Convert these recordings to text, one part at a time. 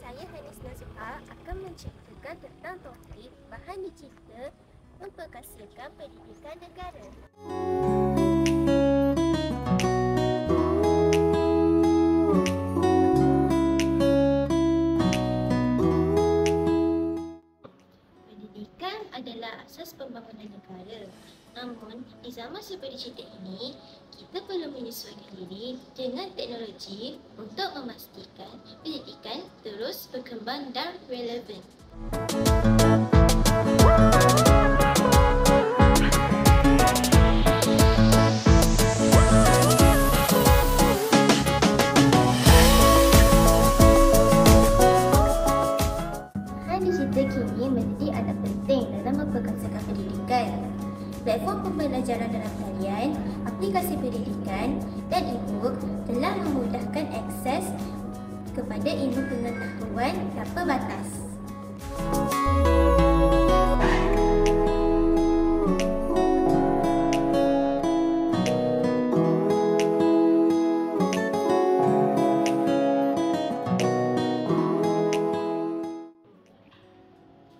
Saya Hanis Nazifah akan menceritakan tentang topik bahan digital memperkasakan pendidikan negara. Pendidikan adalah asas pembangunan negara. Namun, di zaman serba digital ini, kita perlu menyesuaikan diri dengan teknologi untuk memastikan pendidikan terus berkembang dan relevan. Bahan digital kini menjadi alat penting dalam memperkasakan pendidikan. Platform pembelajaran dalam talian, aplikasi pendidikan dan e-book telah memudahkan akses kepada ilmu pengetahuan tanpa batas.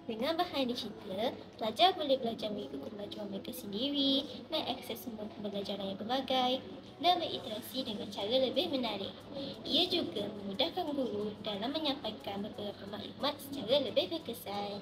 Dengan bahan digital, pelajar boleh belajar mengikut kemajuan mereka sendiri, mengakses sumber pembelajaran yang berbagai dan berinteraksi dengan cara lebih menarik. Ia juga memudahkan guru dalam menyampaikan beberapa maklumat secara lebih berkesan.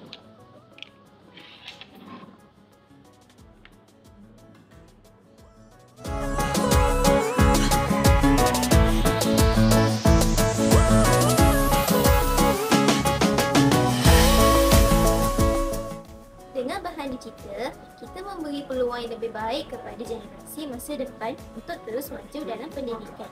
Dengan bahan digital, kita memberi peluang yang lebih baik kepada generasi masa depan untuk terus maju dalam pendidikan.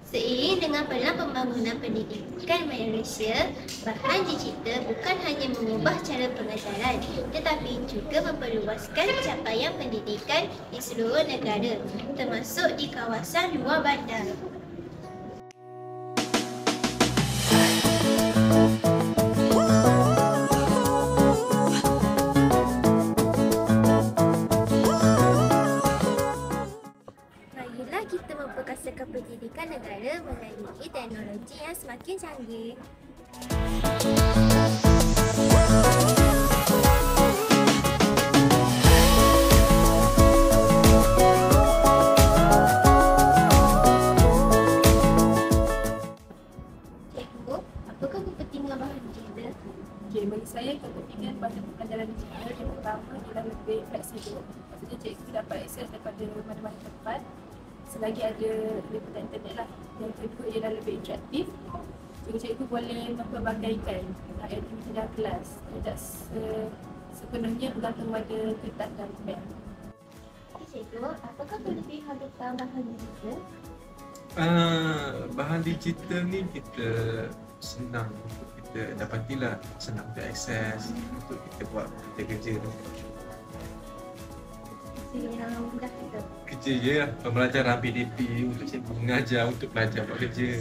Seiring dengan pelan pembangunan pendidikan Malaysia, bahan digital bukan hanya mengubah cara pengajaran tetapi juga memperluaskan capaian pendidikan di seluruh negara, termasuk di kawasan luar bandar. Marilah kita memperkasakan pendidikan negara melalui teknologi yang semakin canggih. Cikgu, apakah kepentingan bahan digital? Bagi saya, kepentingan bahan pembelajaran digital yang pertama ialah lebih fleksibel. Maksudnya cikgu dapat akses daripada mana-mana tempat selagi ada liputan internet lah. Yang kedua ialah lebih interaktif. Cikgu boleh mempelbagaikan aktiviti dalam kelas, tidak sepenuhnya bergantung pada kertas dan pen. Cikgu, apakah kelebihan tentang bahan digital? Bahan digital ni kita senang untuk kita dapatilah, senang untuk akses untuk kita buat kerja tu. Yang mudah kita. Kerja je lah, pembelajaran PDP untuk cikgu mengajar, untuk pelajar buat kerja.